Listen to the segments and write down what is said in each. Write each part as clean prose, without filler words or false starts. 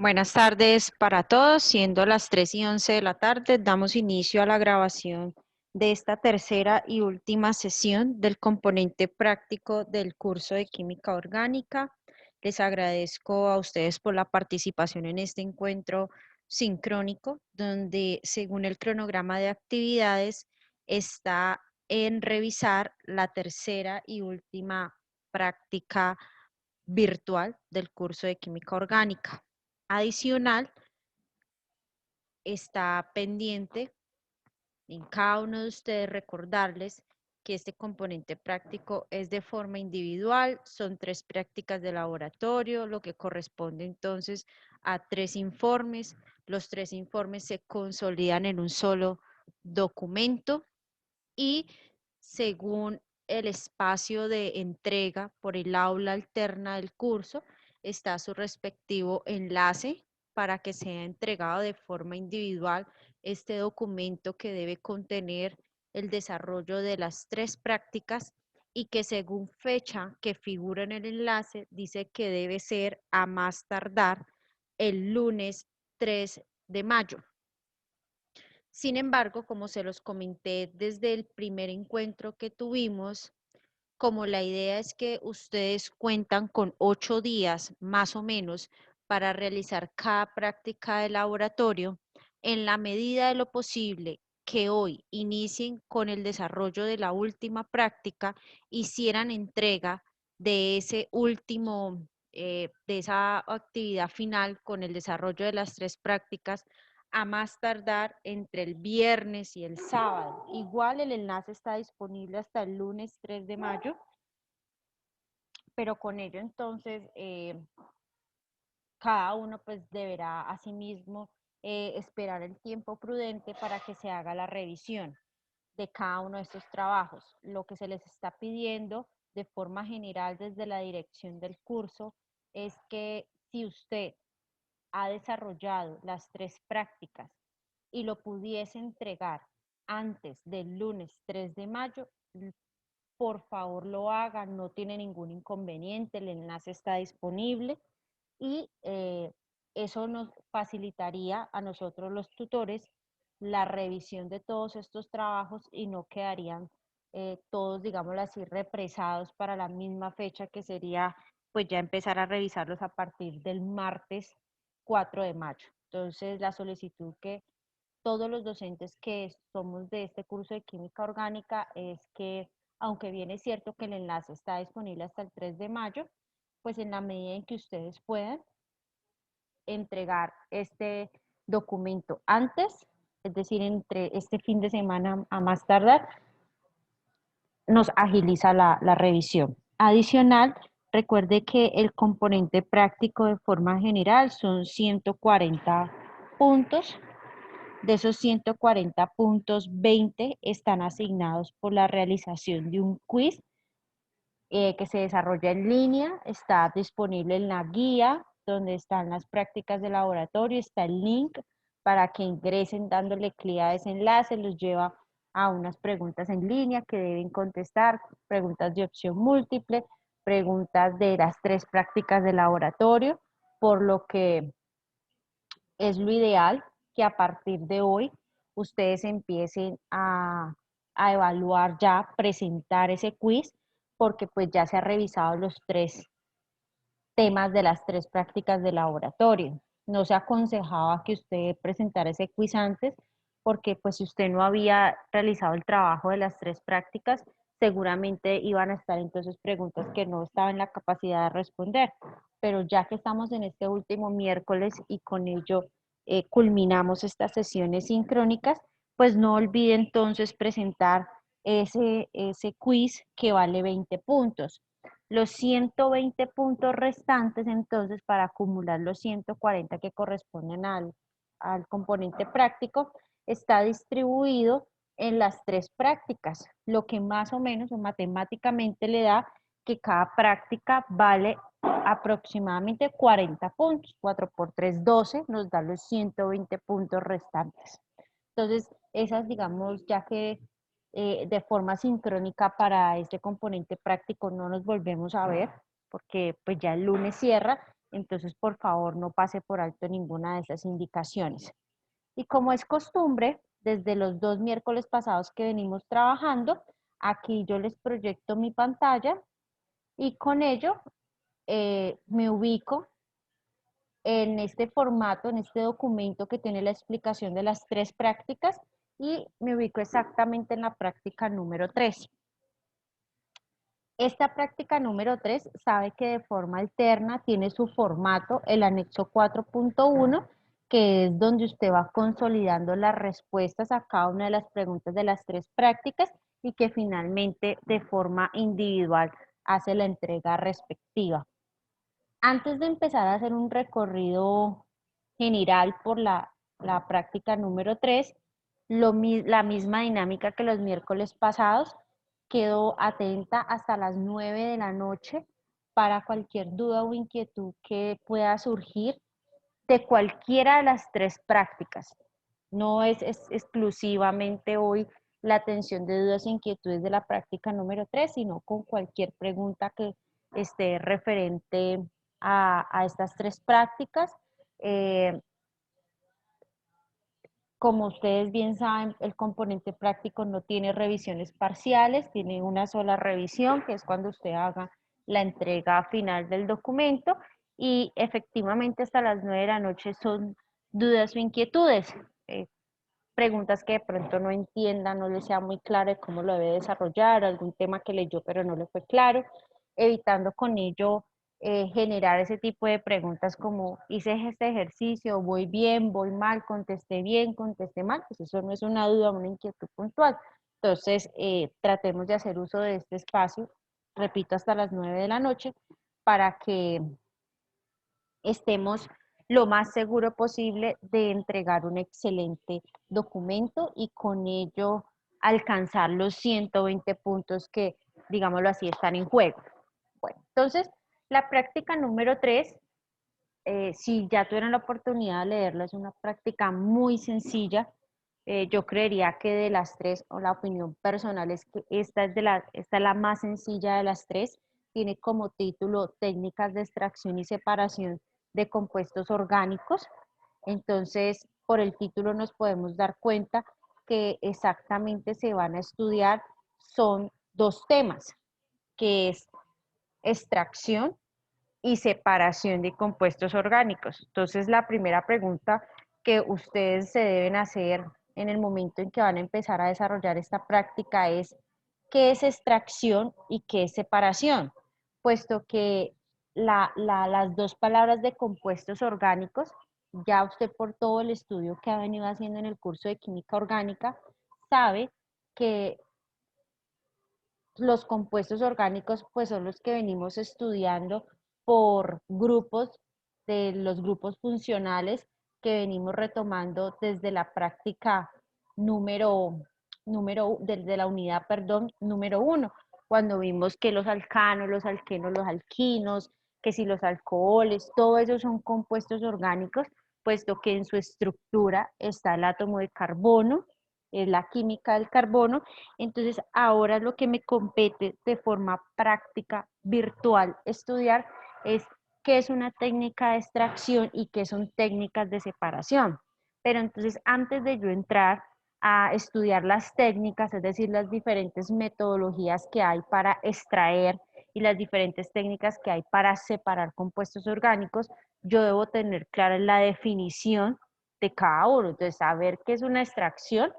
Buenas tardes para todos, siendo las 3:11 de la tarde, damos inicio a la grabación de esta tercera y última sesión del componente práctico del curso de Química Orgánica. Les agradezco a ustedes por la participación en este encuentro sincrónico, donde según el cronograma de actividades está en revisar la tercera y última práctica virtual del curso de Química Orgánica. Adicional, está pendiente en cada uno de ustedes recordarles que este componente práctico es de forma individual, son 3 prácticas de laboratorio, lo que corresponde entonces a 3 informes. Los 3 informes se consolidan en un solo documento y según el espacio de entrega por el aula alterna del curso, está su respectivo enlace para que sea entregado de forma individual este documento que debe contener el desarrollo de las 3 prácticas y que según fecha que figura en el enlace dice que debe ser a más tardar el lunes 3 de mayo. Sin embargo, como se los comenté desde el primer encuentro que tuvimos, como la idea es que ustedes cuentan con 8 días más o menos para realizar cada práctica de laboratorio, en la medida de lo posible que hoy inicien con el desarrollo de la última práctica, hicieran entrega de ese último, de esa actividad final con el desarrollo de las 3 prácticas a más tardar entre el viernes y el sábado. Igual el enlace está disponible hasta el lunes 3 de mayo, pero con ello entonces cada uno pues deberá asimismo esperar el tiempo prudente para que se haga la revisión de cada uno de estos trabajos. Lo que se les está pidiendo de forma general desde la dirección del curso es que si usted ha desarrollado las 3 prácticas y lo pudiese entregar antes del lunes 3 de mayo, por favor lo haga, no tiene ningún inconveniente, el enlace está disponible y eso nos facilitaría a nosotros los tutores la revisión de todos estos trabajos y no quedarían todos, digámoslo así, represados para la misma fecha que sería pues ya empezar a revisarlos a partir del martes 4 de mayo. Entonces, la solicitud que todos los docentes que somos de este curso de química orgánica es que, aunque bien es cierto que el enlace está disponible hasta el 3 de mayo, pues en la medida en que ustedes puedan entregar este documento antes, es decir, entre este fin de semana a más tardar, nos agiliza la revisión. Adicional, recuerde que el componente práctico de forma general son 140 puntos. De esos 140 puntos, 20 están asignados por la realización de un quiz que se desarrolla en línea, está disponible en la guía donde están las prácticas de laboratorio, está el link para que ingresen dándole clic a ese enlace, los lleva a unas preguntas en línea que deben contestar, preguntas de opción múltiple, preguntas de las 3 prácticas de laboratorio, por lo que es lo ideal que a partir de hoy ustedes empiecen a evaluar ya, presentar ese quiz, porque pues ya se ha revisado los 3 temas de las 3 prácticas de laboratorio. No se aconsejaba que usted presentara ese quiz antes, porque pues si usted no había realizado el trabajo de las 3 prácticas, seguramente iban a estar entonces preguntas que no estaba en la capacidad de responder. Pero ya que estamos en este último miércoles y con ello culminamos estas sesiones sincrónicas, pues no olvide entonces presentar ese quiz que vale 20 puntos. Los 120 puntos restantes, entonces, para acumular los 140 que corresponden al componente práctico, está distribuido en las 3 prácticas, lo que más o menos o matemáticamente le da que cada práctica vale aproximadamente 40 puntos. 4 por 3, 12, nos da los 120 puntos restantes. Entonces, esas, digamos, ya que de forma sincrónica para este componente práctico no nos volvemos a ver, porque pues ya el lunes cierra Entonces, por favor, no pase por alto ninguna de esas indicaciones. Y como es costumbre, desde los 2 miércoles pasados que venimos trabajando, aquí yo les proyecto mi pantalla y con ello me ubico en este formato, en este documento que tiene la explicación de las 3 prácticas y me ubico exactamente en la práctica número 3. Esta práctica número 3 sabe que de forma alterna tiene su formato, el anexo 4.1, que es donde usted va consolidando las respuestas a cada una de las preguntas de las 3 prácticas y que finalmente de forma individual hace la entrega respectiva. Antes de empezar a hacer un recorrido general por la práctica número 3, la misma dinámica que los miércoles pasados, quedo atenta hasta las 9 de la noche para cualquier duda o inquietud que pueda surgir de cualquiera de las 3 prácticas. No es exclusivamente hoy la atención de dudas e inquietudes de la práctica número 3, sino con cualquier pregunta que esté referente a estas 3 prácticas. Como ustedes bien saben, el componente práctico no tiene revisiones parciales, tiene una sola revisión, que es cuando usted haga la entrega final del documento, y efectivamente hasta las 9 de la noche son dudas o inquietudes, preguntas que de pronto no entienda, no le sea muy claro de cómo lo debe desarrollar, algún tema que leyó pero no le fue claro, evitando con ello generar ese tipo de preguntas como hice este ejercicio, voy bien, voy mal, contesté mal, pues eso no es una duda, una inquietud puntual. Entonces, tratemos de hacer uso de este espacio, repito, hasta las 9 de la noche, para que estemos lo más seguro posible de entregar un excelente documento y con ello alcanzar los 120 puntos que, digámoslo así, están en juego. Bueno, entonces, la práctica número 3, si ya tuvieron la oportunidad de leerla, es una práctica muy sencilla. Yo creería que de las 3, o la opinión personal es que esta es la más sencilla de las 3. Tiene como título Técnicas de extracción y separación de compuestos orgánicos. Entonces, por el título nos podemos dar cuenta que exactamente se van a estudiar son 2 temas, que es extracción y separación de compuestos orgánicos. Entonces, la primera pregunta que ustedes se deben hacer en el momento en que van a empezar a desarrollar esta práctica es, ¿qué es extracción y qué es separación? Puesto que las 2 palabras de compuestos orgánicos, ya usted por todo el estudio que ha venido haciendo en el curso de química orgánica, sabe que los compuestos orgánicos pues son los que venimos estudiando por grupos, de los grupos funcionales que venimos retomando desde la práctica desde la unidad, perdón, número 1, cuando vimos que los alcanos, los alquenos, los alquinos, que si los alcoholes, todo eso son compuestos orgánicos, puesto que en su estructura está el átomo de carbono, es la química del carbono. Entonces, ahora lo que me compete de forma práctica, virtual, estudiar es qué es una técnica de extracción y qué son técnicas de separación. Pero entonces, antes de yo entrar a estudiar las técnicas, es decir, las diferentes metodologías que hay para extraer y las diferentes técnicas que hay para separar compuestos orgánicos, yo debo tener clara la definición de cada uno, entonces saber qué es una extracción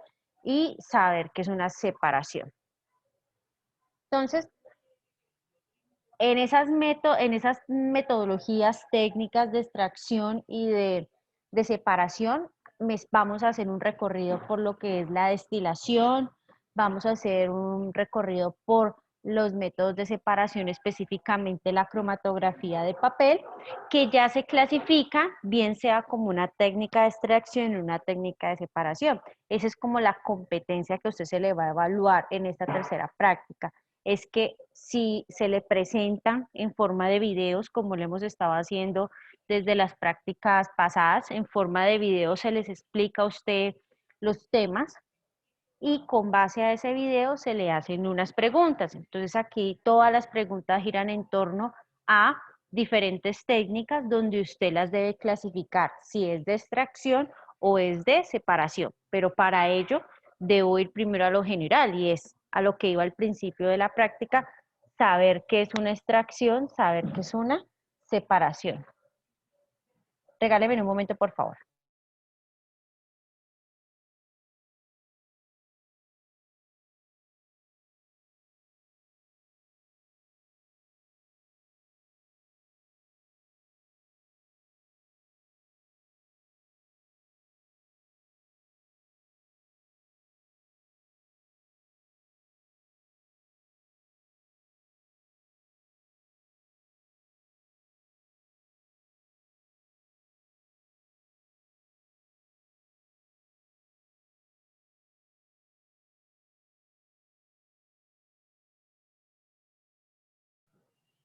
y saber qué es una separación. Entonces, en esas metodologías técnicas de extracción y de separación, vamos a hacer un recorrido por lo que es la destilación, vamos a hacer un recorrido por los métodos de separación, específicamente la cromatografía de papel, que ya se clasifica, bien sea como una técnica de extracción o una técnica de separación. Esa es como la competencia que a usted se le va a evaluar en esta tercera práctica. Es que si se le presentan en forma de videos, como lo hemos estado haciendo desde las prácticas pasadas, en forma de videos se les explica a usted los temas y con base a ese video se le hacen unas preguntas. Entonces aquí todas las preguntas giran en torno a diferentes técnicas donde usted las debe clasificar, si es de extracción o es de separación, pero para ello debo ir primero a lo general y es a lo que iba al principio de la práctica, saber qué es una extracción, saber qué es una separación. Regáleme un momento, por favor.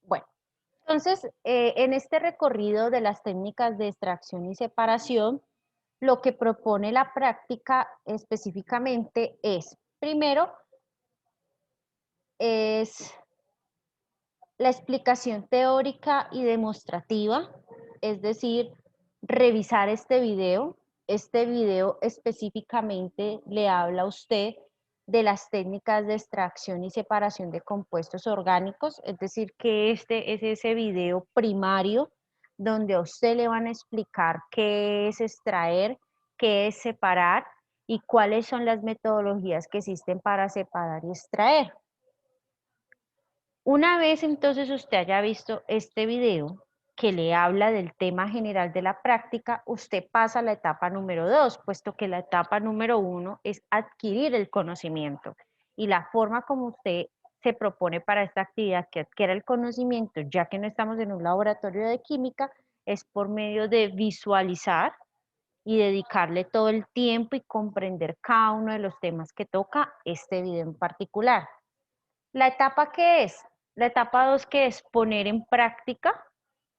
Bueno, entonces, en este recorrido de las técnicas de extracción y separación, lo que propone la práctica específicamente es, primero, es la explicación teórica y demostrativa, es decir, revisar este video. Este video específicamente le habla a usted de las técnicas de extracción y separación de compuestos orgánicos, es decir, que este es ese video primario donde a usted le van a explicar qué es extraer, qué es separar y cuáles son las metodologías que existen para separar y extraer. Una vez entonces usted haya visto este video que le habla del tema general de la práctica, usted pasa a la etapa número 2, puesto que la etapa número 1 es adquirir el conocimiento. Y la forma como usted se propone para esta actividad que adquiera el conocimiento, ya que no estamos en un laboratorio de química, es por medio de visualizar y dedicarle todo el tiempo y comprender cada uno de los temas que toca este video en particular. ¿La etapa qué es? La etapa 2 que es poner en práctica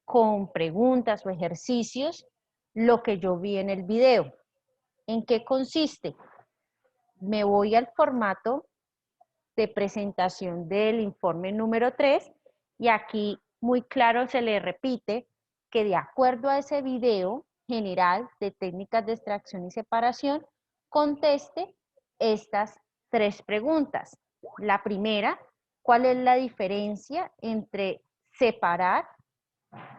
con preguntas o ejercicios lo que yo vi en el video. ¿En qué consiste? Me voy al formato de presentación del informe número 3 y aquí muy claro se le repite que de acuerdo a ese video general de técnicas de extracción y separación, conteste estas 3 preguntas. La primera, ¿cuál es la diferencia entre separar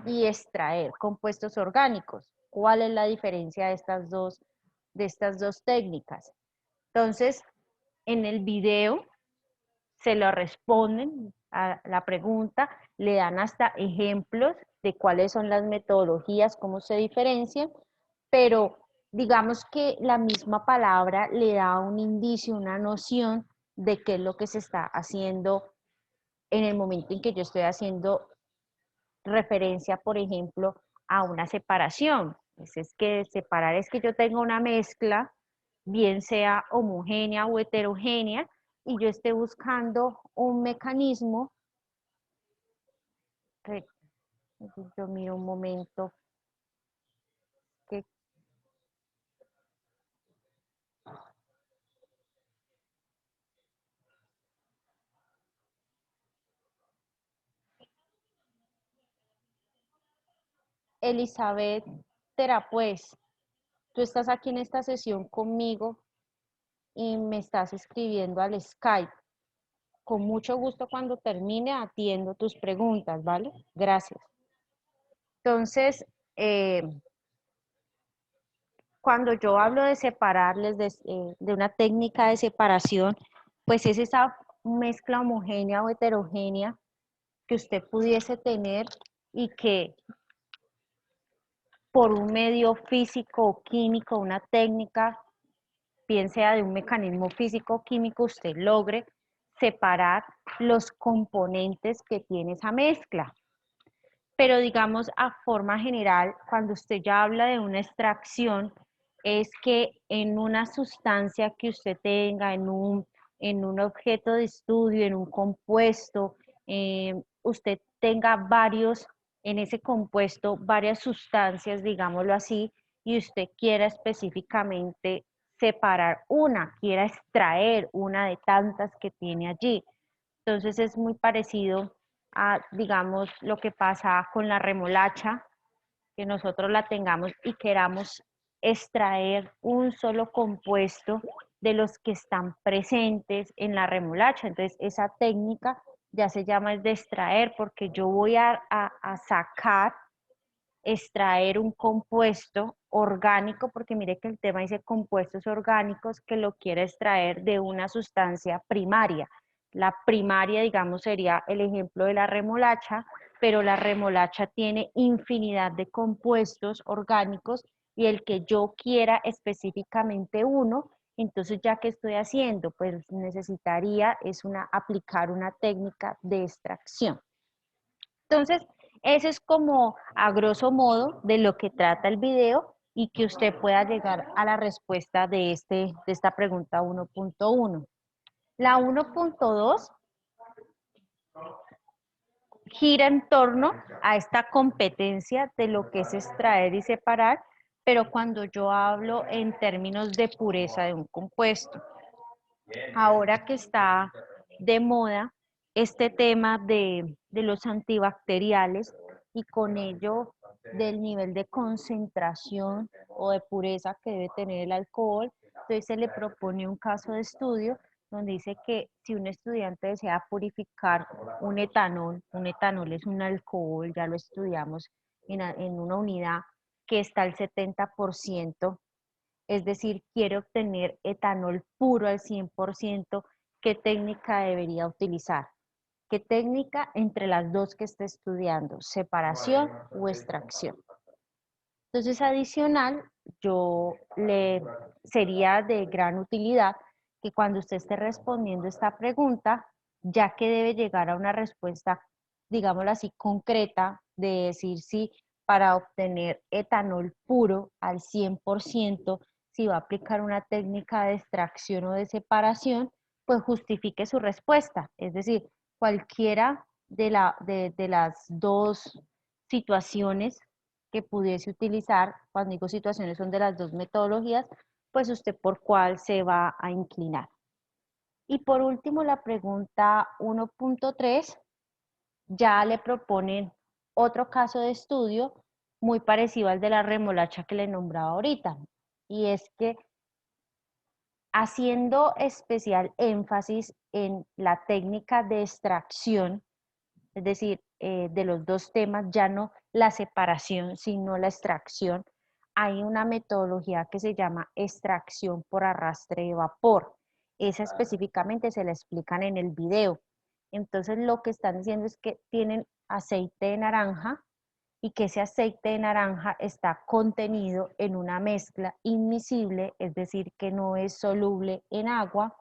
y extraer compuestos orgánicos? ¿Cuál es la diferencia de estas dos técnicas? Entonces, en el video se lo responden a la pregunta, le dan hasta ejemplos de cuáles son las metodologías, cómo se diferencian, pero digamos que la misma palabra le da un indicio, una noción de qué es lo que se está haciendo en el momento en que yo estoy haciendo referencia, por ejemplo, a una separación. Es que separar es que yo tengo una mezcla, bien sea homogénea o heterogénea, y yo esté buscando un mecanismo, yo miro un momento, que Elizabeth Terapuez, tú estás aquí en esta sesión conmigo y me estás escribiendo al Skype. Con mucho gusto cuando termine atiendo tus preguntas, ¿vale? Gracias. Entonces, cuando yo hablo de separarles de una técnica de separación, pues es esa mezcla homogénea o heterogénea que usted pudiese tener y que por un medio físico o químico, una técnica, bien sea de un mecanismo físico o químico, usted logre separar los componentes que tiene esa mezcla. Pero digamos a forma general, cuando usted ya habla de una extracción, es que en una sustancia que usted tenga, en un objeto de estudio, en un compuesto, usted tenga varios, en ese compuesto, varias sustancias, digámoslo así, y usted quiera específicamente separar una, quiera extraer una de tantas que tiene allí. Entonces es muy parecido a, digamos, lo que pasa con la remolacha, que nosotros la tengamos y queramos extraer un solo compuesto de los que están presentes en la remolacha. Entonces, esa técnica ya se llama es de extraer, porque yo voy a sacar, extraer un compuesto orgánico, porque mire que el tema dice compuestos orgánicos, que lo quiere extraer de una sustancia primaria. La primaria, digamos, sería el ejemplo de la remolacha, pero la remolacha tiene infinidad de compuestos orgánicos y el que yo quiera específicamente uno, entonces ya que estoy haciendo, pues necesitaría es aplicar una técnica de extracción. Entonces, eso es como a grosso modo de lo que trata el video y que usted pueda llegar a la respuesta de esta pregunta 1.1. La 1.2 gira en torno a esta competencia de lo que es extraer y separar, pero cuando yo hablo en términos de pureza de un compuesto. Ahora que está de moda este tema de los antibacteriales y con ello del nivel de concentración o de pureza que debe tener el alcohol, entonces se le propone un caso de estudio donde dice que si un estudiante desea purificar un etanol es un alcohol, ya lo estudiamos en una unidad que está al 70%, es decir, quiere obtener etanol puro al 100%, ¿qué técnica debería utilizar? ¿Qué técnica entre las dos que esté estudiando? ¿Separación o extracción? Entonces, adicional, sería de gran utilidad que cuando usted esté respondiendo esta pregunta, ya que debe llegar a una respuesta, digámoslo así, concreta, de decir si para obtener etanol puro al 100%, si va a aplicar una técnica de extracción o de separación, pues justifique su respuesta. Es decir, cualquiera de las dos situaciones que pudiese utilizar, cuando digo situaciones son de las dos metodologías, pues usted por cuál se va a inclinar. Y por último, la pregunta 1.3 ya le proponen otro caso de estudio muy parecido al de la remolacha que le nombraba ahorita. Y es que haciendo especial énfasis en la técnica de extracción, es decir, de los dos temas, ya no la separación, sino la extracción, hay una metodología que se llama extracción por arrastre de vapor. Esa específicamente se la explican en el video. Entonces lo que están diciendo es que tienen aceite de naranja y que ese aceite de naranja está contenido en una mezcla inmiscible, es decir, que no es soluble en agua,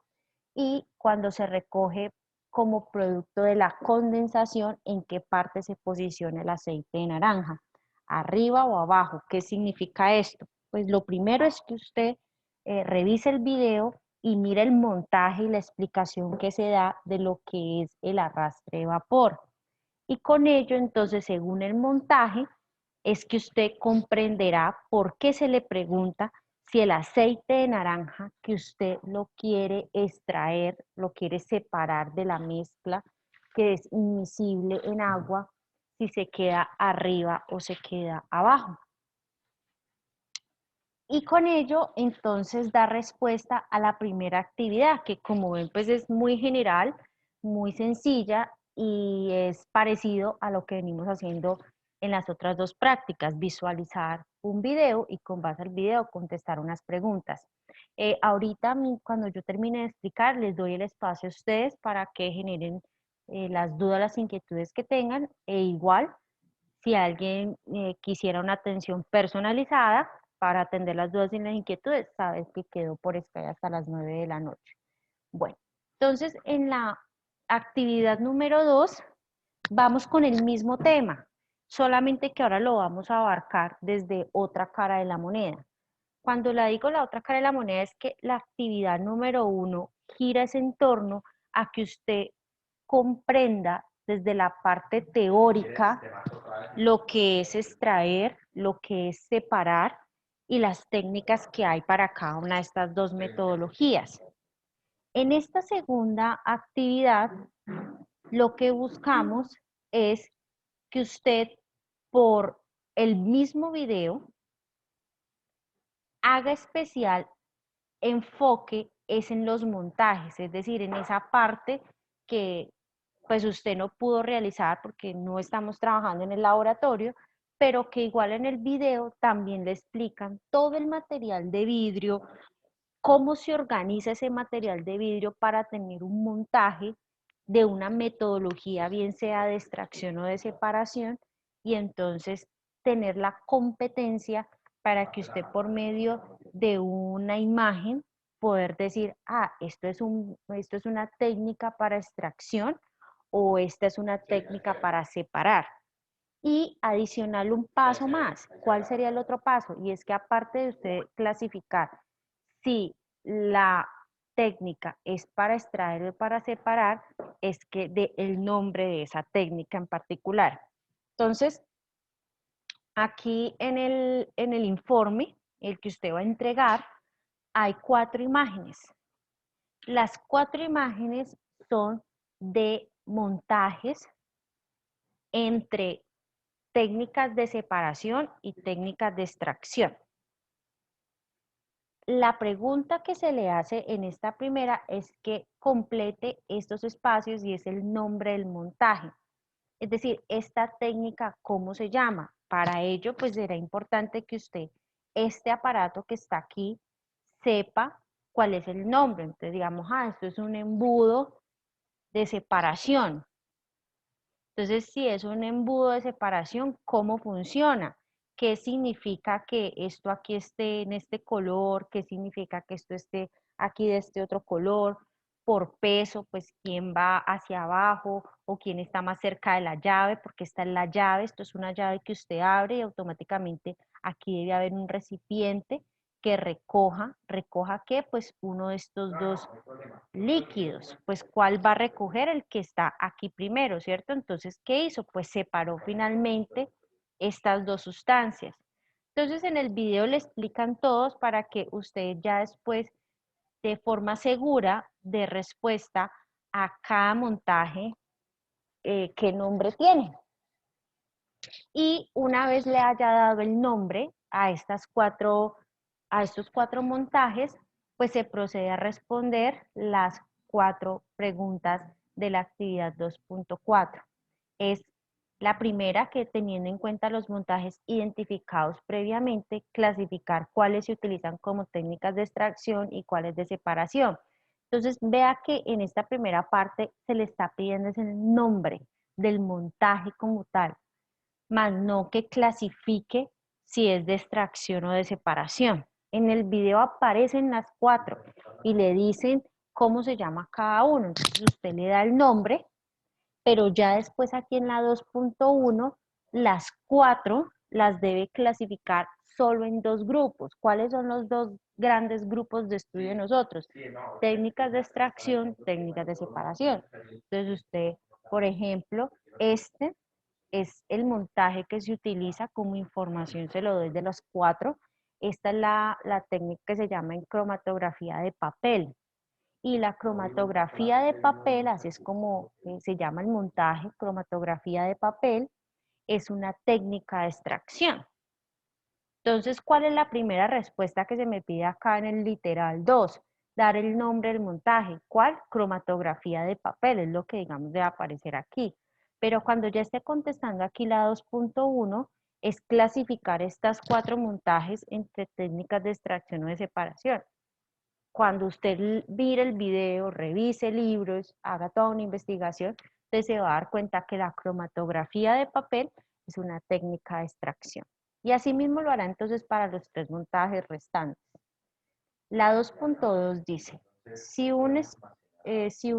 y cuando se recoge como producto de la condensación, en qué parte se posiciona el aceite de naranja, arriba o abajo. ¿Qué significa esto? Pues lo primero es que usted revise el video y mire el montaje y la explicación que se da de lo que es el arrastre de vapor. Y con ello, entonces, según el montaje, es que usted comprenderá por qué se le pregunta si el aceite de naranja que usted lo quiere extraer, lo quiere separar de la mezcla que es inmiscible en agua, si se queda arriba o se queda abajo. Y con ello, entonces, da respuesta a la primera actividad, que como ven, pues es muy general, muy sencilla y es parecido a lo que venimos haciendo en las otras dos prácticas, visualizar un video y con base al video contestar unas preguntas. Ahorita, cuando yo termine de explicar, les doy el espacio a ustedes para que generen las dudas, las inquietudes que tengan, e igual si alguien quisiera una atención personalizada para atender las dudas y las inquietudes, sabes que quedó por Skype hasta las 9 de la noche. Bueno, entonces en la actividad número 2 vamos con el mismo tema, solamente que ahora lo vamos a abarcar desde otra cara de la moneda. Cuando la digo la otra cara de la moneda es que la actividad número 1 gira ese en torno a que usted comprenda desde la parte teórica lo que es extraer, lo que es separar y las técnicas que hay para cada una de estas dos metodologías. En esta segunda actividad, lo que buscamos es que usted por el mismo video haga especial enfoque es en los montajes, es decir, en esa parte que pues usted no pudo realizar porque no estamos trabajando en el laboratorio, pero que igual en el video también le explican todo el material de vidrio, cómo se organiza ese material de vidrio para tener un montaje de una metodología, bien sea de extracción o de separación, y entonces tener la competencia para que usted por medio de una imagen poder decir, ah, esto es una técnica para extracción o esta es una técnica para separar. Y adicional un paso más, ¿cuál sería el otro paso? Y es que aparte de usted clasificar si la técnica es para extraer o para separar, es que dé el nombre de esa técnica en particular. Entonces, aquí en el informe, el que usted va a entregar, hay 4 imágenes. Las 4 imágenes son de montajes entre técnicas de separación y técnicas de extracción. La pregunta que se le hace en esta primera es que complete estos espacios y es el nombre del montaje. Es decir, esta técnica, ¿cómo se llama? Para ello, pues será importante que usted, este aparato que está aquí, sepa cuál es el nombre. Entonces, digamos, ah, esto es un embudo de separación. Entonces, si es un embudo de separación, ¿cómo funciona? ¿Qué significa que esto aquí esté en este color? ¿Qué significa que esto esté aquí de este otro color? Por peso, pues quién va hacia abajo o quién está más cerca de la llave, porque esta es la llave, esto es una llave que usted abre y automáticamente aquí debe haber un recipiente que recoja qué, pues uno de estos dos líquidos, pues ¿cuál va a recoger? El que está aquí primero, ¿cierto? Entonces, ¿qué hizo? Pues separó finalmente estas dos sustancias. Entonces, en el video le explican todos para que usted ya después, de forma segura, de respuesta a cada montaje, qué nombre tiene. Y una vez le haya dado el nombre a estos cuatro montajes, pues se procede a responder las 4 preguntas de la actividad 2.4. Es la primera, que teniendo en cuenta los montajes identificados previamente, clasificar cuáles se utilizan como técnicas de extracción y cuáles de separación. Entonces, vea que en esta primera parte se le está pidiendo es el nombre del montaje como tal, más no que clasifique si es de extracción o de separación. En el video aparecen las 4 y le dicen cómo se llama cada uno. Entonces usted le da el nombre, pero ya después aquí en la 2.1, las 4 las debe clasificar solo en 2 grupos. ¿Cuáles son los 2 grandes grupos de estudio de nosotros? Técnicas de extracción, técnicas de separación. Entonces usted, por ejemplo, este es el montaje que se utiliza como información, se lo doy de los 4. Esta es la técnica que se llama en cromatografía de papel. Y la cromatografía de papel, así es como se llama el montaje, cromatografía de papel, es una técnica de extracción. Entonces, ¿cuál es la primera respuesta que se me pide acá en el literal 2? Dar el nombre del montaje. ¿Cuál? Cromatografía de papel, es lo que digamos debe aparecer aquí. Pero cuando ya esté contestando aquí la 2.1, es clasificar estas 4 montajes entre técnicas de extracción o de separación. Cuando usted mire el video, revise libros, haga toda una investigación, usted se va a dar cuenta que la cromatografía de papel es una técnica de extracción. Y así mismo lo hará entonces para los 3 montajes restantes. La 2.2 dice, si un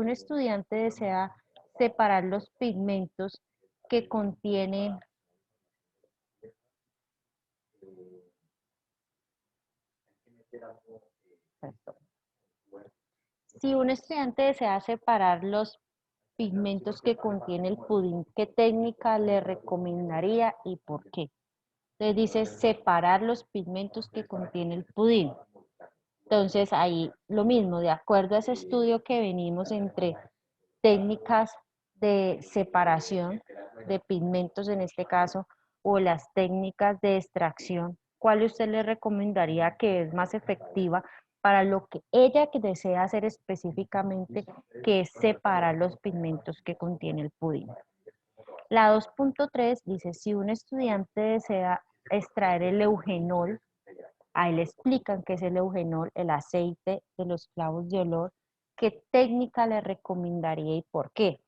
estudiante desea separar los pigmentos que contienen, si un estudiante desea separar los pigmentos que contiene el pudín, ¿qué técnica le recomendaría y por qué? Entonces dice separar los pigmentos que contiene el pudín. Entonces ahí lo mismo, de acuerdo a ese estudio que venimos entre técnicas de separación de pigmentos en este caso, o las técnicas de extracción, ¿cuál usted le recomendaría que es más efectiva para lo que ella que desea hacer específicamente, que es separar los pigmentos que contiene el pudín? La 2.3 dice, si un estudiante desea extraer el eugenol, a él le explican qué es el eugenol, el aceite de los clavos de olor, qué técnica le recomendaría y por qué.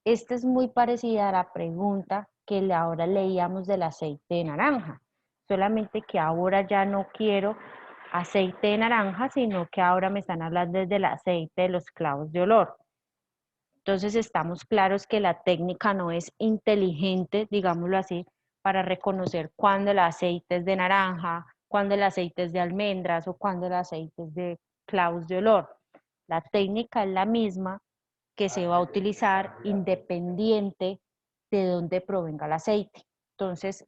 Esta es muy parecida a la pregunta que ahora leíamos del aceite de naranja, solamente que ahora ya no quiero aceite de naranja, sino que ahora me están hablando del aceite de los clavos de olor. Entonces estamos claros que la técnica no es inteligente, digámoslo así, para reconocer cuándo el aceite es de naranja, cuándo el aceite es de almendras o cuándo el aceite es de clavos de olor. La técnica es la misma que se va a utilizar independiente de dónde provenga el aceite. Entonces,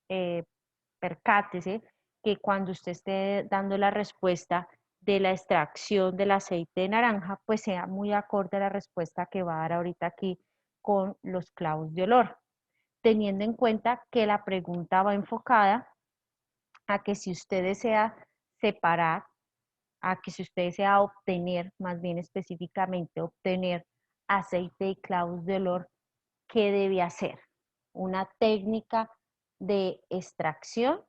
eh, percátese que cuando usted esté dando la respuesta de la extracción del aceite de naranja, pues sea muy acorde a la respuesta que va a dar ahorita aquí con los clavos de olor, teniendo en cuenta que la pregunta va enfocada a que si usted desea separar, a que si usted desea obtener, más bien específicamente obtener aceite de clavos de olor, ¿qué debe hacer? Una técnica de extracción,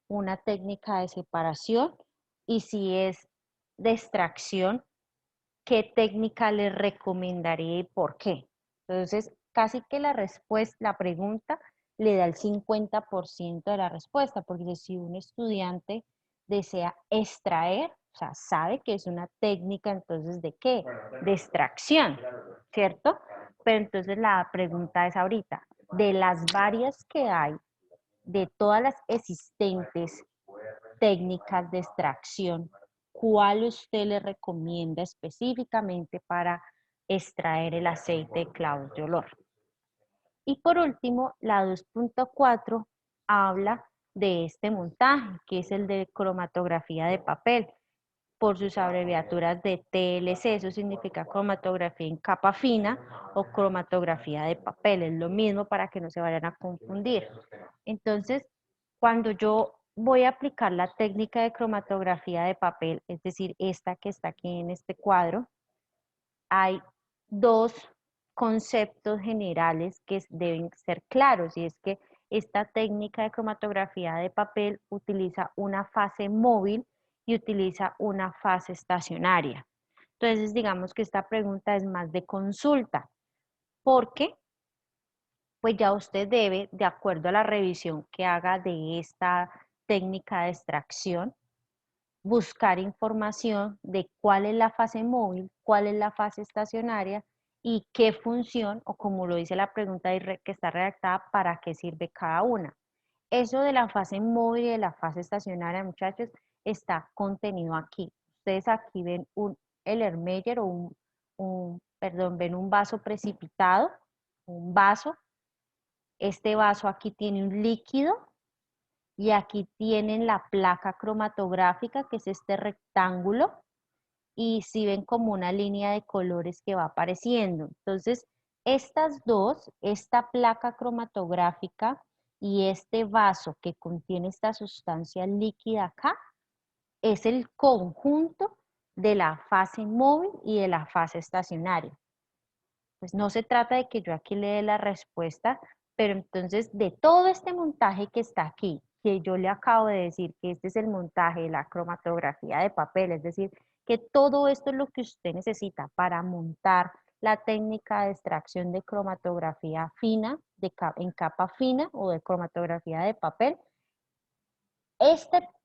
una técnica de separación, y si es de extracción, ¿qué técnica le recomendaría y por qué? Entonces, casi que la respuesta, la pregunta le da el 50% de la respuesta, porque si un estudiante desea extraer, o sea, sabe que es una técnica, entonces, ¿de qué? De extracción, ¿cierto? Pero entonces la pregunta es ahorita, de las varias que hay, de todas las existentes técnicas de extracción, ¿cuál usted le recomienda específicamente para extraer el aceite de clavos de olor? Y por último, la 2.4 habla de este montaje, que es el de cromatografía de papel, por sus abreviaturas de TLC, eso significa cromatografía en capa fina o cromatografía de papel, es lo mismo para que no se vayan a confundir. Entonces, cuando yo voy a aplicar la técnica de cromatografía de papel, es decir, esta que está aquí en este cuadro, hay dos conceptos generales que deben ser claros, y es que esta técnica de cromatografía de papel utiliza una fase móvil y utiliza una fase estacionaria. Entonces, digamos que esta pregunta es más de consulta, porque pues ya usted debe, de acuerdo a la revisión que haga de esta técnica de extracción, buscar información de cuál es la fase móvil, cuál es la fase estacionaria y qué función, o como lo dice la pregunta que está redactada, para qué sirve cada una. Eso de la fase móvil y de la fase estacionaria, muchachos, está contenido aquí. Ustedes aquí ven el Ermeyer o perdón, ven un vaso precipitado, un vaso. Este vaso aquí tiene un líquido y aquí tienen la placa cromatográfica, que es este rectángulo, y si ven como una línea de colores que va apareciendo. Entonces, estas dos, esta placa cromatográfica y este vaso que contiene esta sustancia líquida acá, es el conjunto de la fase móvil y de la fase estacionaria. Pues no se trata de que yo aquí le dé la respuesta, pero entonces de todo este montaje que está aquí, que yo le acabo de decir que este es el montaje de la cromatografía de papel, es decir, que todo esto es lo que usted necesita para montar la técnica de extracción de cromatografía fina, en capa fina o de cromatografía de papel.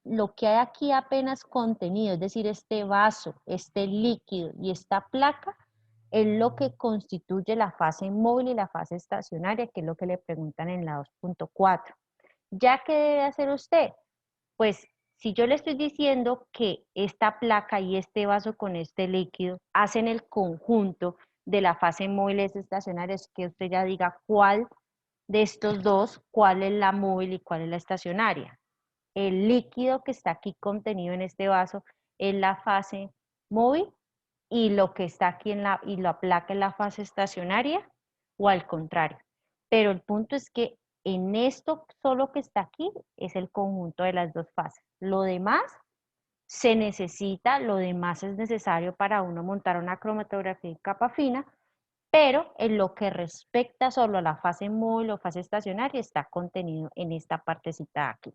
Lo que hay aquí apenas contenido, es decir, este vaso, este líquido y esta placa, es lo que constituye la fase móvil y la fase estacionaria, que es lo que le preguntan en la 2.4. ¿Ya qué debe hacer usted? Pues si yo le estoy diciendo que esta placa y este vaso con este líquido hacen el conjunto de la fase móvil y estacionaria, es que usted ya diga cuál de estos dos, cuál es la móvil y cuál es la estacionaria. El líquido que está aquí contenido en este vaso es la fase móvil y lo que está aquí y la placa es la fase estacionaria, o al contrario. Pero el punto es que en esto solo que está aquí es el conjunto de las dos fases. Lo demás se necesita, lo demás es necesario para uno montar una cromatografía en capa fina, pero en lo que respecta solo a la fase móvil o fase estacionaria está contenido en esta partecita de aquí.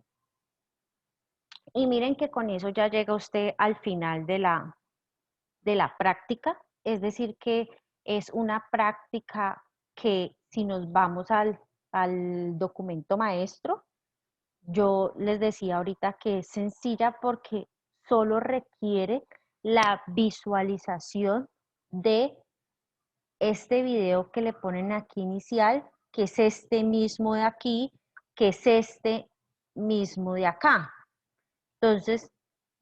Y miren que con eso ya llega usted al final de la práctica, es decir que es una práctica que si nos vamos al documento maestro, yo les decía ahorita que es sencilla porque solo requiere la visualización de este video que le ponen aquí inicial, que es este mismo de aquí, que es este mismo de acá. Entonces,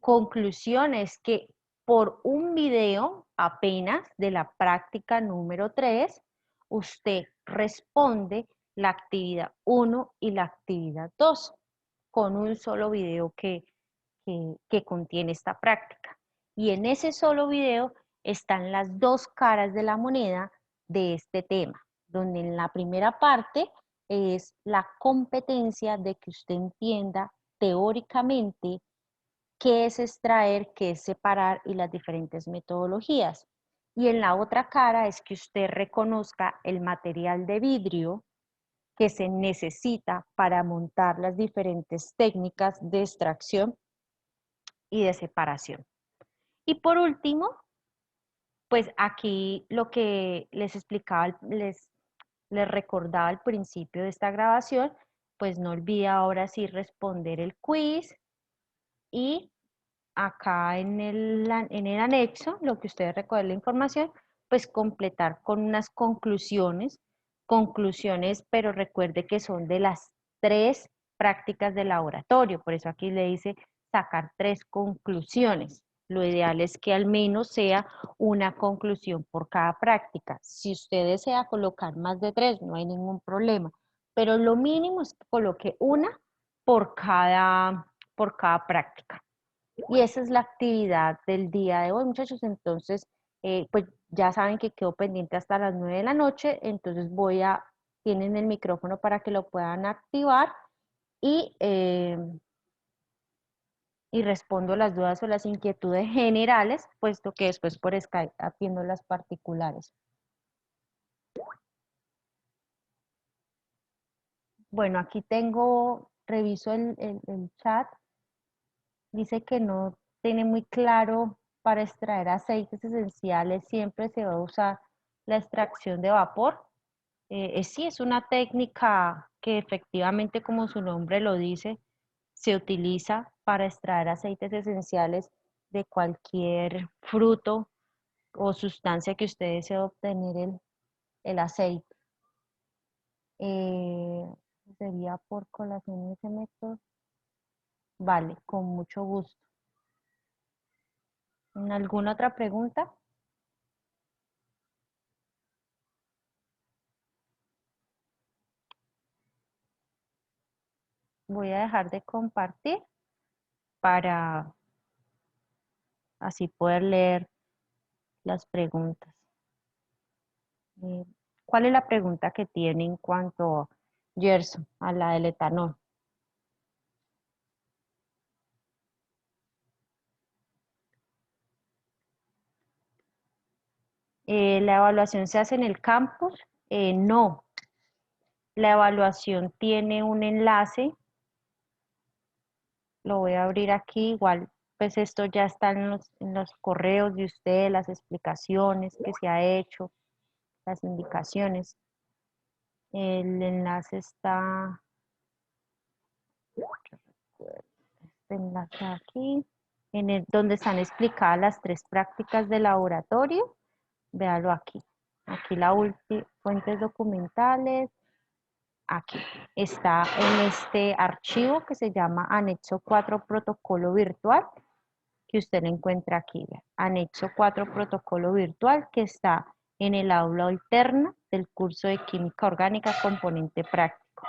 conclusión es que por un video apenas de la práctica número 3, usted responde la actividad 1 y la actividad 2 con un solo video que contiene esta práctica. Y en ese solo video están las dos caras de la moneda de este tema, donde en la primera parte es la competencia de que usted entienda teóricamente qué es extraer, qué es separar y las diferentes metodologías. Y en la otra cara es que usted reconozca el material de vidrio que se necesita para montar las diferentes técnicas de extracción y de separación. Y por último, pues aquí lo que les explicaba, les recordaba al principio de esta grabación, pues no olvide ahora sí responder el quiz y acá en el anexo, lo que ustedes recogen la información, pues completar con unas conclusiones, pero recuerde que son de las 3 prácticas de laboratorio, por eso aquí le dice sacar 3 conclusiones. Lo ideal es que al menos sea una conclusión por cada práctica. Si usted desea colocar más de 3, no hay ningún problema, pero lo mínimo es que coloque una por cada práctica. Y esa es la actividad del día de hoy, muchachos. Entonces, pues ya saben que quedo pendiente hasta las 9 de la noche. Entonces tienen el micrófono para que lo puedan activar y, eh, y respondo las dudas o las inquietudes generales, puesto que después por Skype atiendo las particulares. Bueno, aquí reviso el chat. Dice que no tiene muy claro para extraer aceites esenciales, siempre se va a usar la extracción de vapor. Sí, es una técnica que efectivamente, como su nombre lo dice, se utiliza para extraer aceites esenciales de cualquier fruto o sustancia que usted desee obtener el aceite. Eh, Sería por colación ese método. Vale, con mucho gusto. ¿Alguna otra pregunta? Voy a dejar de compartir para así poder leer las preguntas. Eh, ¿Cuál es la pregunta que tiene en cuanto, Gerson, a la del etanol? ¿La evaluación se hace en el campus? No. La evaluación tiene un enlace. Lo voy a abrir aquí. Igual, pues esto ya está en los correos de usted, las explicaciones que se ha hecho, las indicaciones. El enlace está, este enlace aquí, donde están explicadas las 3 prácticas de laboratorio. Véalo aquí. Aquí la última, fuentes documentales. Aquí está en este archivo que se llama Anexo 4 Protocolo Virtual, que usted lo encuentra aquí. Anexo 4 Protocolo Virtual, que está en el aula alterna del curso de Química Orgánica Componente Práctico.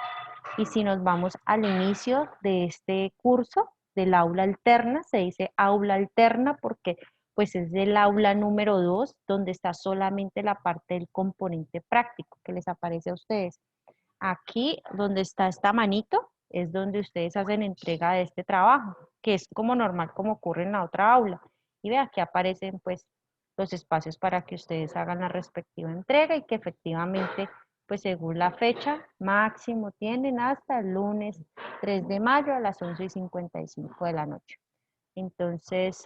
Y si nos vamos al inicio de este curso, del aula alterna, se dice aula alterna porque pues es del aula número 2, donde está solamente la parte del componente práctico que les aparece a ustedes. Aquí, donde está esta manito, es donde ustedes hacen entrega de este trabajo, que es como normal, como ocurre en la otra aula. Y vean, aquí aparecen pues los espacios para que ustedes hagan la respectiva entrega y que efectivamente, pues según la fecha, máximo tienen hasta el lunes 3 de mayo a las 11:55 de la noche. Entonces,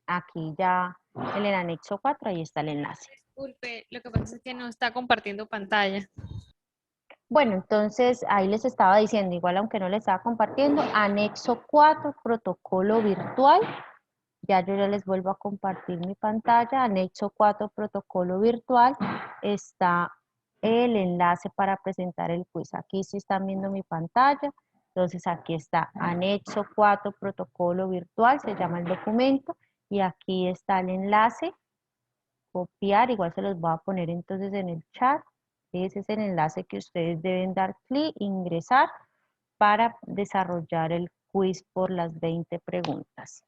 aquí ya en el anexo 4, ahí está el enlace. Disculpe, lo que pasa es que no está compartiendo pantalla. Bueno, entonces ahí les estaba diciendo, igual aunque no les estaba compartiendo, anexo 4, protocolo virtual. Ya yo ya les vuelvo a compartir mi pantalla. Anexo 4, protocolo virtual. Está el enlace para presentar el quiz. Aquí sí están viendo mi pantalla. Entonces aquí está anexo 4, protocolo virtual, se llama el documento. Y aquí está el enlace, copiar, igual se los voy a poner entonces en el chat. Ese es el enlace que ustedes deben dar clic, ingresar para desarrollar el quiz por las 20 preguntas.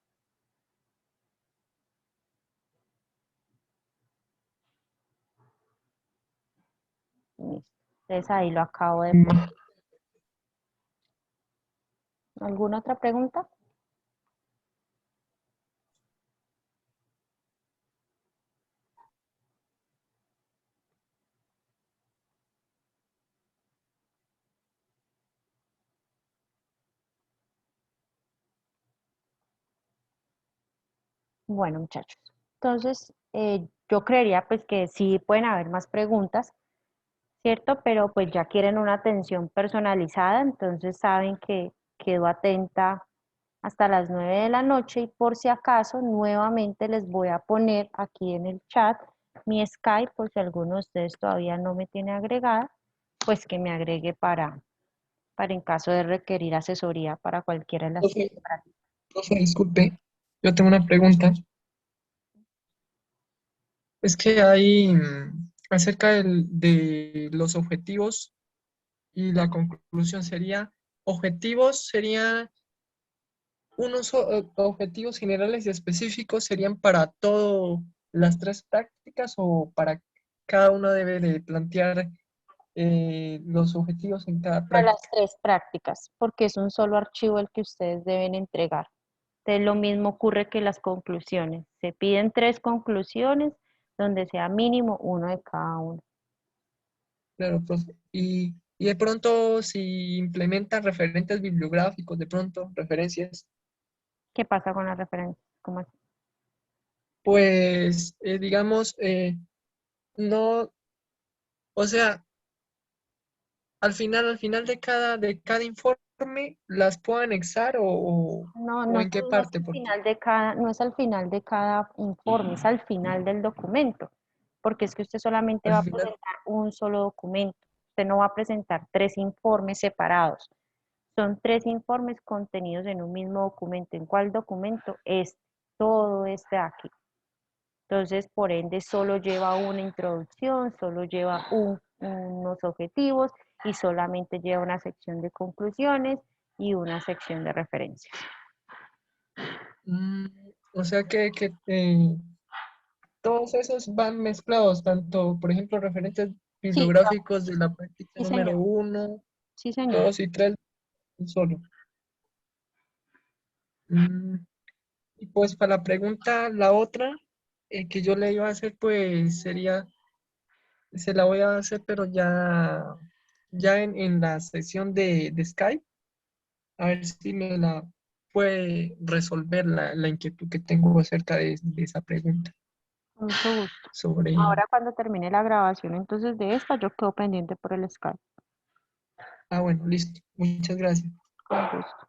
Listo. Entonces ahí lo acabo de poner. ¿Alguna otra pregunta? Bueno, muchachos. Entonces, yo creería pues que sí pueden haber más preguntas, ¿cierto? Pero pues ya quieren una atención personalizada, entonces saben que quedo atenta hasta las 9 de la noche y por si acaso nuevamente les voy a poner aquí en el chat mi Skype por si alguno de ustedes todavía no me tiene agregada, pues que me agregue para en caso de requerir asesoría para cualquiera de las Profe, profe, disculpe, yo tengo una pregunta. Es que hay acerca de los objetivos y la conclusión sería, objetivos serían objetivos generales y específicos serían para todas las tres prácticas o para cada uno debe de plantear los objetivos en cada Para las práctica. 3 prácticas, porque es un solo archivo el que ustedes deben entregar. Entonces, lo mismo ocurre que las conclusiones. Se piden 3 conclusiones donde sea mínimo uno de cada uno. Claro, profe. Y de pronto si implementan referentes bibliográficos, de pronto referencias. ¿Qué pasa con las referencias? ¿Cómo así? Pues digamos, no, o sea, al final de cada informe, ¿las puedo anexar No, o no, en qué no es parte? al Porque, final de cada, no es al final de cada informe, es al final del documento, porque es que usted solamente al va a final, presentar un solo documento. Usted no va a presentar 3 informes separados. Son 3 informes contenidos en un mismo documento. ¿En cuál documento? Es todo este de aquí. Entonces, por ende, solo lleva una introducción, solo lleva unos objetivos y solamente lleva una sección de conclusiones y una sección de referencias. mm, o sea que todos esos van mezclados, tanto, por ejemplo, referentes Sí, bibliográficos de la práctica sí, número señor. 1, Sí, señor. 2 y 3, solo. Mm, y pues para la pregunta, la otra que yo le iba a hacer, pues sería, se la voy a hacer, pero ya en la sesión de Skype, a ver si me la puede resolver la inquietud que tengo acerca de esa pregunta Con mucho gusto. sobre... Ahora cuando termine la grabación entonces de esta, yo quedo pendiente por el Skype. Ah, bueno, listo. Muchas gracias. Con gusto.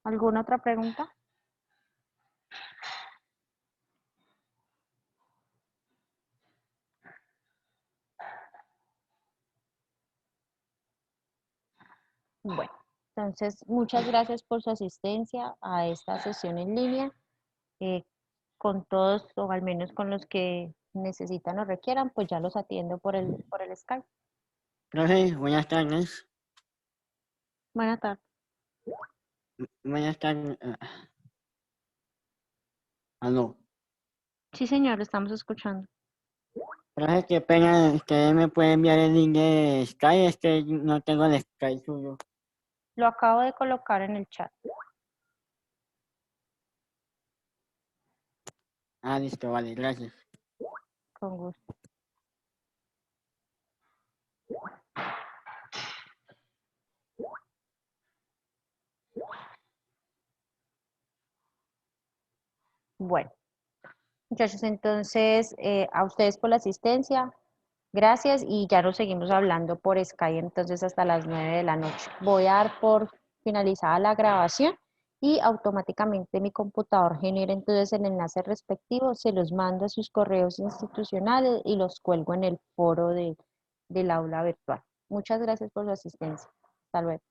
¿Alguna otra pregunta? Bueno, entonces muchas gracias por su asistencia a esta sesión en línea. Eh, con todos, o al menos con los que necesitan o requieran, pues ya los atiendo por el Skype. Profe, buenas tardes. Buenas tardes. Buenas tardes. Aló. Sí, señor, estamos escuchando. Profe, qué pena, ¿usted me puede enviar el link de Skype? Es que no tengo el Skype suyo. Lo acabo de colocar en el chat. Ah, listo, vale, gracias. Con gusto. Bueno, muchachos, entonces, a ustedes por la asistencia, gracias y ya nos seguimos hablando por Skype entonces hasta las 9 de la noche. Voy a dar por finalizada la grabación y automáticamente mi computador genera entonces el enlace respectivo, se los mando a sus correos institucionales y los cuelgo en el foro del aula virtual. Muchas gracias por su asistencia. Hasta luego.